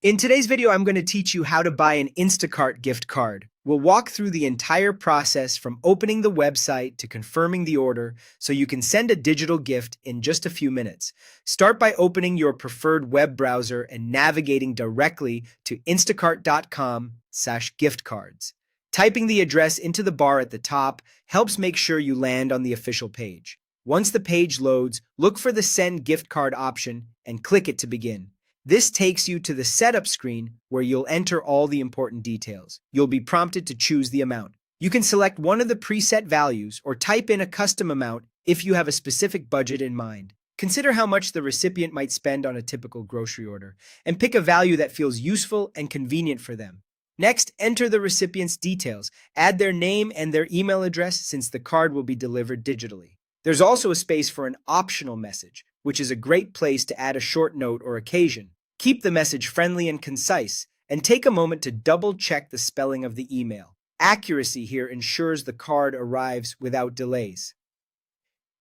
In today's video, I'm going to teach you how to buy an Instacart gift card. We'll walk through the entire process from opening the website to confirming the order so you can send a digital gift in just a few minutes. Start by opening your preferred web browser and navigating directly to instacart.com/gift cards. Typing the address into the bar at the top helps make sure you land on the official page. Once the page loads, look for the Send Gift Card option and click it to begin. This takes you to the setup screen where you'll enter all the important details. You'll be prompted to choose the amount. You can select one of the preset values or type in a custom amount if you have a specific budget in mind. Consider how much the recipient might spend on a typical grocery order and pick a value that feels useful and convenient for them. Next, enter the recipient's details. Add their name and their email address since the card will be delivered digitally. There's also a space for an optional message, which is a great place to add a short note or occasion. Keep the message friendly and concise, and take a moment to double-check the spelling of the email. Accuracy here ensures the card arrives without delays.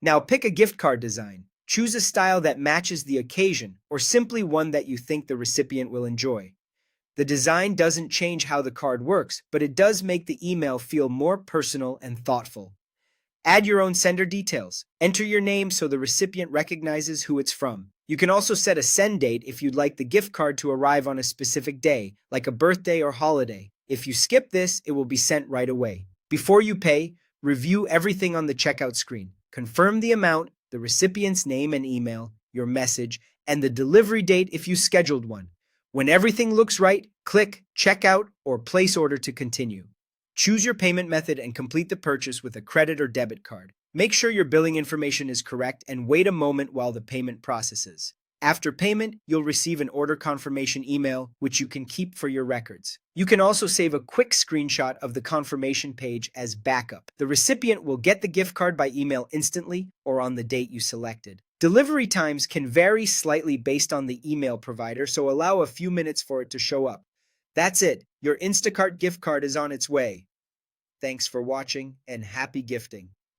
Now pick a gift card design. Choose a style that matches the occasion, or simply one that you think the recipient will enjoy. The design doesn't change how the card works, but it does make the email feel more personal and thoughtful. Add your own sender details. Enter your name so the recipient recognizes who it's from. You can also set a send date if you'd like the gift card to arrive on a specific day, like a birthday or holiday. If you skip this, it will be sent right away. Before you pay, review everything on the checkout screen. Confirm the amount, the recipient's name and email, your message, and the delivery date if you scheduled one. When everything looks right, click Checkout or Place Order to continue. Choose your payment method and complete the purchase with a credit or debit card. Make sure your billing information is correct and wait a moment while the payment processes. After payment, you'll receive an order confirmation email, which you can keep for your records. You can also save a quick screenshot of the confirmation page as backup. The recipient will get the gift card by email instantly or on the date you selected. Delivery times can vary slightly based on the email provider, so allow a few minutes for it to show up. That's it. Your Instacart gift card is on its way. Thanks for watching and happy gifting.